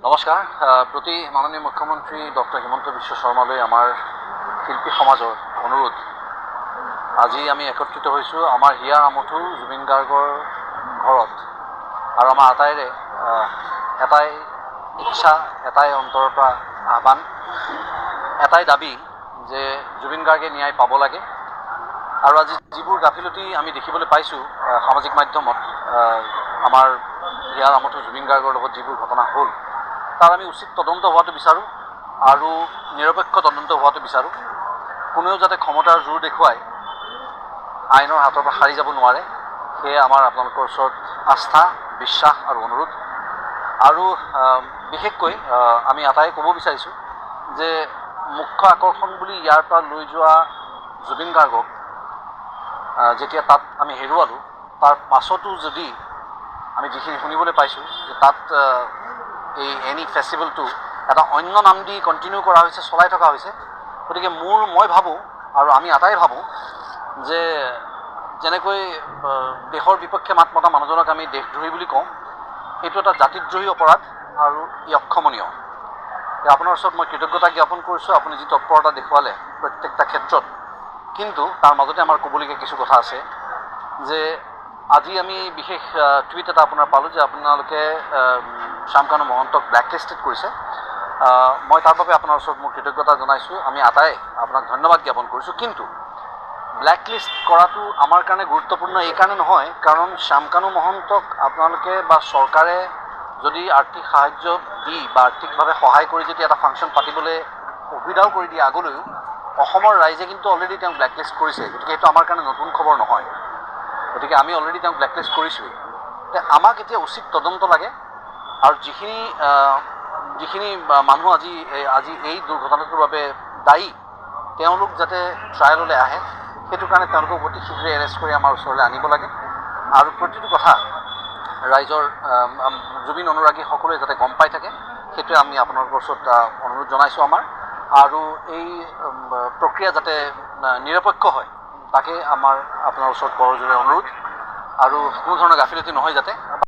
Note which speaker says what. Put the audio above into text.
Speaker 1: নমস্কাৰ। প্ৰতি মাননীয় মুখ্যমন্ত্ৰী ডক্টৰ হিমন্ত বিশ্ব শৰ্মালৈ আমাৰ শিল্পী সমাজৰ অনুৰোধ, আজি আমি একত্ৰিত হৈছোঁ আমাৰ হিয়াৰ আমঠু জুবিন গাৰ্গৰ ঘৰত আৰু আমাৰ আটাইৰে এটাই ইচ্ছা, এটাই অন্তৰৰ পৰা আহ্বান, এটাই দাবী যে জুবিন গাৰ্গে ন্যায় পাব লাগে। আৰু আজি যিবোৰ গাফিলতি আমি দেখিবলৈ পাইছোঁ সামাজিক মাধ্যমত, আমাৰ হিয়াৰ আমঠু জুবিন গাৰ্গৰ লগত যিবোৰ ঘটনা হ'ল, তাৰ আমি উচিত তদন্ত হোৱাটো বিচাৰোঁ আৰু নিৰপেক্ষ তদন্ত হোৱাটো বিচাৰোঁ। কোনেও যাতে ক্ষমতাৰ জোৰ দেখুৱাই আইনৰ হাতৰ পৰা সাৰি যাব নোৱাৰে, সেয়ে আমাৰ আপোনালোকৰ ওচৰত আস্থা, বিশ্বাস আৰু অনুৰোধ। আৰু বিশেষকৈ আমি এটাই ক'ব বিচাৰিছোঁ যে মুখ্য আকৰ্ষণ বুলি ইয়াৰ পৰা লৈ যোৱা জুবিন গাৰ্গক যেতিয়া তাত আমি হেৰুৱালোঁ, তাৰ পাছতো যদি আমি যিখিনি শুনিবলৈ পাইছোঁ যে তাত এই এনি ফেষ্টিভেলটো এটা অন্য নাম দি কণ্টিনিউ কৰা হৈছে, চলাই থকা হৈছে। গতিকে মই ভাবোঁ আৰু আমি আটাই ভাবোঁ যে যেনেকৈ দেশৰ বিপক্ষে মাত মতা মানুহজনক আমি দেশদ্ৰোহী বুলি কওঁ, এইটো এটা জাতিদ্ৰোহী অপৰাধ আৰু ই অক্ষমনীয়। আপোনাৰ ওচৰত মই কৃতজ্ঞতা জ্ঞাপন কৰিছোঁ, আপুনি যি তৎপৰতা দেখুৱালে প্ৰত্যেকটা ক্ষেত্ৰত। কিন্তু তাৰ মাজতে আমাৰ ক'বলগীয়া কিছু কথা আছে যে আজি আমি বিশেষ টুইট এটা আপোনাৰ পালোঁ যে আপোনালোকে শ্যামকানু মহন্তক ব্লেকলিষ্টেড কৰিছে। মই তাৰ বাবে আপোনাৰ ওচৰত মোৰ কৃতজ্ঞতা জনাইছোঁ, আমি আটাই আপোনাক ধন্যবাদ জ্ঞাপন কৰিছোঁ। কিন্তু ব্লেকলিষ্ট কৰাটো আমাৰ কাৰণে গুৰুত্বপূৰ্ণ এইকাৰণে নহয়, কাৰণ শ্যামকানু মহন্তক আপোনালোকে বা চৰকাৰে যদি আৰ্থিক সাহাৰ্য দি বা আৰ্থিকভাৱে সহায় কৰি যদি এটা ফাংচন পাতিবলৈ সুবিধাও কৰি দিয়ে আগলৈও, অসমৰ ৰাইজে কিন্তু অলৰেডি তেওঁক ব্লেকলিষ্ট কৰিছে। গতিকে এইটো আমাৰ কাৰণে নতুন খবৰ নহয়। গতিকে আমি অলৰেডি তেওঁক ব্লেকলিষ্ট কৰিছোঁৱেই। আমাক এতিয়া উচিত তদন্ত লাগে আৰু যিখিনি মানুহ আজি এই দুৰ্ঘটনাটোৰ বাবে দায়ী, তেওঁলোক যাতে ট্ৰায়েললৈ আহে, সেইটো কাৰণে তেওঁলোকক অতি শীঘ্ৰে এৰেষ্ট কৰি আমাৰ ওচৰলৈ আনিব লাগে। আৰু প্ৰতিটো কথা ৰাইজৰ জুবিন অনুৰাগী সকলোৱে যাতে গম পাই থাকে, সেইটোৱে আমি আপোনালোকৰ ওচৰত অনুৰোধ জনাইছোঁ আমাৰ। আৰু এই প্ৰক্ৰিয়া যাতে নিৰপেক্ষ হয়, তাকে আমাৰ আপোনাৰ ওচৰত কৰজোৰে অনুৰোধ। আৰু কোনো ধৰণৰ গাফিলতি নহয় যাতে।